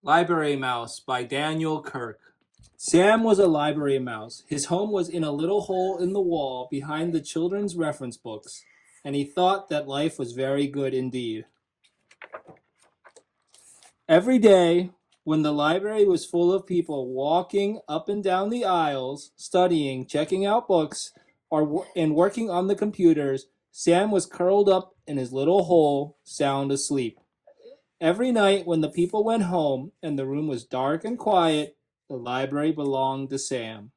Library Mouse by Daniel Kirk. Sam was a library mouse. His home was in a little hole in the wall behind the children's reference books, and he thought that life was very good indeed. Every day, when the library was full of people walking up and down the aisles, studying, checking out books, and working on the computers, Sam was curled up in his little hole, sound asleep. Every night when the people went home and the room was dark and quiet, the library belonged to Sam.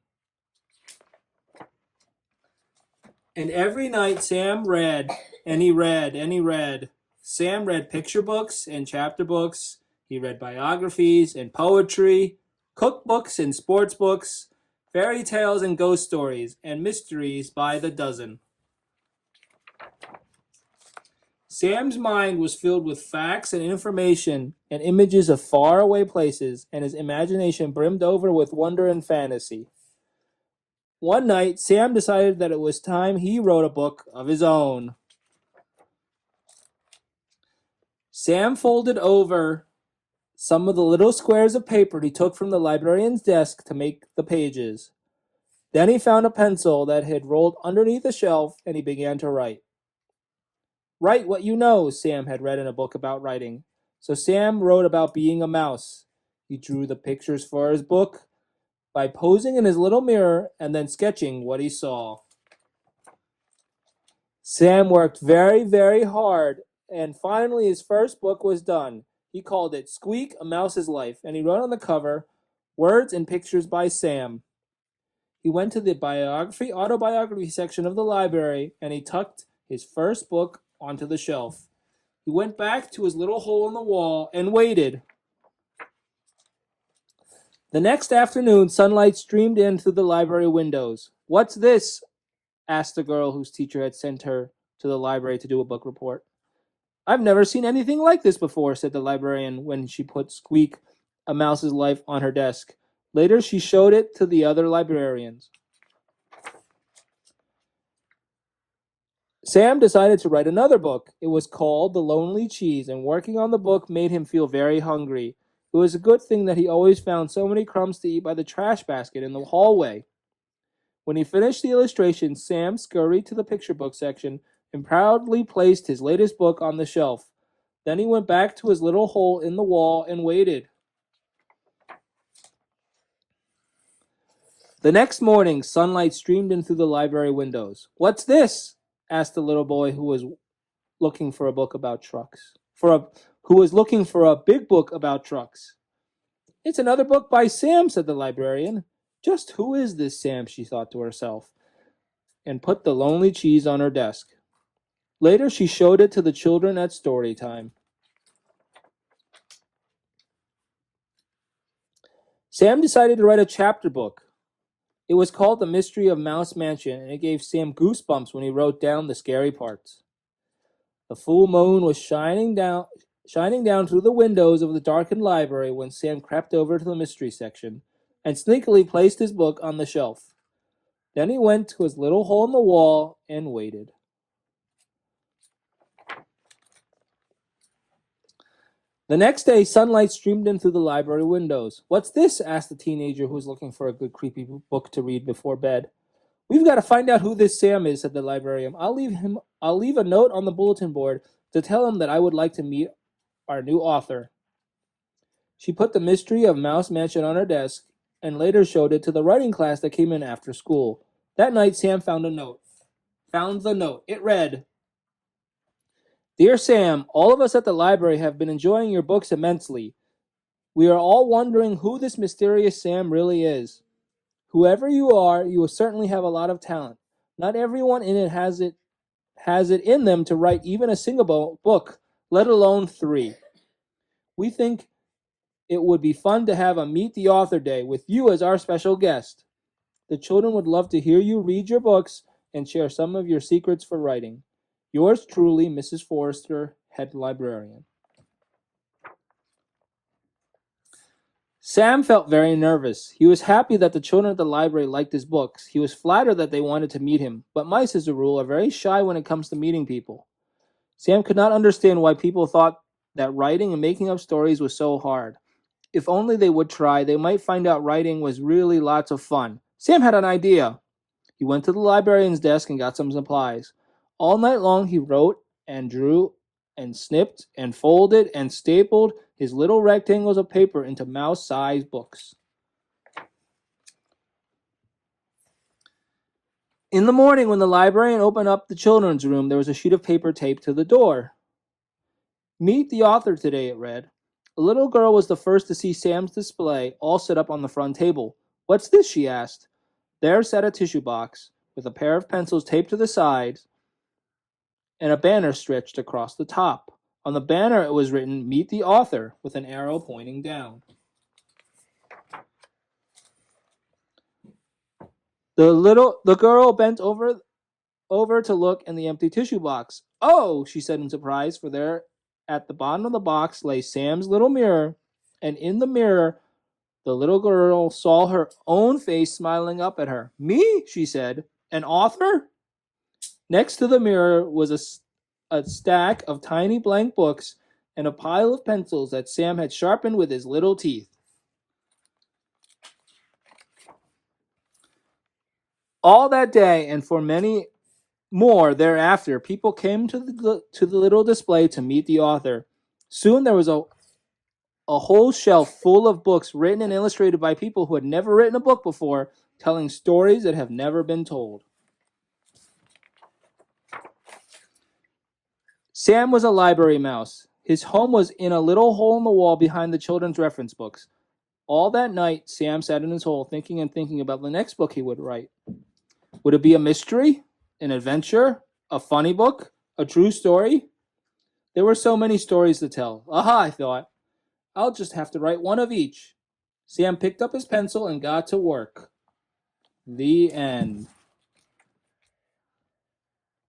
And every night Sam read, and he read, and he read. Sam read picture books and chapter books. He read biographies and poetry, cookbooks and sports books, fairy tales and ghost stories, and mysteries by the dozen. Sam's mind was filled with facts and information and images of faraway places, and his imagination brimmed over with wonder and fantasy. One night, Sam decided that it was time he wrote a book of his own. Sam folded over some of the little squares of paper he took from the librarian's desk to make the pages. Then he found a pencil that had rolled underneath a shelf, and he began to write. Write what you know, Sam had read in a book about writing. So Sam wrote about being a mouse. He drew the pictures for his book by posing in his little mirror and then sketching what he saw. Sam worked very, very hard, and finally his first book was done. He called it Squeak, A Mouse's Life, and he wrote on the cover, Words and Pictures by Sam. He went to the autobiography section of the library, and he tucked his first book onto the shelf. He went back to his little hole in the wall and waited. The next afternoon, sunlight streamed in through the library windows. What's this? Asked the girl whose teacher had sent her to the library to do a book report. I've never seen anything like this before, said the librarian when she put Squeak, A Mouse's Life on her desk. Later, she showed it to the other librarians. Sam decided to write another book. It was called The Lonely Cheese, and working on the book made him feel very hungry. It was a good thing that he always found so many crumbs to eat by the trash basket in the hallway. When he finished the illustration, Sam scurried to the picture book section and proudly placed his latest book on the shelf. Then he went back to his little hole in the wall and waited. The next morning, sunlight streamed in through the library windows. What's this? Asked the little boy who was looking for a book about trucks. Who was looking for a big book about trucks. It's another book by Sam, said the librarian. Just who is this Sam, she thought to herself, and put the lonely cheese on her desk. Later, she showed it to the children at story time. Sam decided to write a chapter book. It was called The Mystery of Mouse Mansion, and it gave Sam goosebumps when he wrote down the scary parts. The full moon was shining down through the windows of the darkened library when Sam crept over to the mystery section and sneakily placed his book on the shelf. Then he went to his little hole in the wall and waited. The next day, sunlight streamed in through the library windows. What's this? Asked the teenager who was looking for a good creepy book to read before bed. We've got to find out who this Sam is, said the librarian. I'll leave a note on the bulletin board to tell him that I would like to meet our new author. She put The Mystery of Mouse Mansion on her desk and later showed it to the writing class that came in after school. That night, Sam found the note. It read, Dear Sam, all of us at the library have been enjoying your books immensely. We are all wondering who this mysterious Sam really is. Whoever you are, you will certainly have a lot of talent. Not everyone in it has it in them to write even a single book, let alone 3. We think it would be fun to have a Meet the Author Day with you as our special guest. The children would love to hear you read your books and share some of your secrets for writing. Yours truly, Mrs. Forrester, Head Librarian. Sam felt very nervous. He was happy that the children at the library liked his books. He was flattered that they wanted to meet him, but mice, as a rule, are very shy when it comes to meeting people. Sam could not understand why people thought that writing and making up stories was so hard. If only they would try, they might find out writing was really lots of fun. Sam had an idea. He went to the librarian's desk and got some supplies. All night long he wrote and drew and snipped and folded and stapled his little rectangles of paper into mouse-sized books. In the morning, when the librarian opened up the children's room, there was a sheet of paper taped to the door. Meet the author today, it read. A little girl was the first to see Sam's display, all set up on the front table. What's this? She asked. There sat a tissue box, with a pair of pencils taped to the sides, and a banner stretched across the top. On the banner it was written, Meet the author, with an arrow pointing down. The girl bent over to look in the empty tissue box. Oh, she said in surprise, for there at the bottom of the box lay Sam's little mirror, and in the mirror the little girl saw her own face smiling up at her. Me? She said. An author? Next to the mirror was a stack of tiny blank books and a pile of pencils that Sam had sharpened with his little teeth. All that day and for many more thereafter, people came to the little display to meet the author. Soon there was a whole shelf full of books written and illustrated by people who had never written a book before, telling stories that have never been told. Sam was a library mouse. His home was in a little hole in the wall behind the children's reference books. All that night, Sam sat in his hole thinking and thinking about the next book he would write. Would it be a mystery, an adventure, a funny book, a true story? There were so many stories to tell. Aha, I thought. I'll just have to write one of each. Sam picked up his pencil and got to work. The end.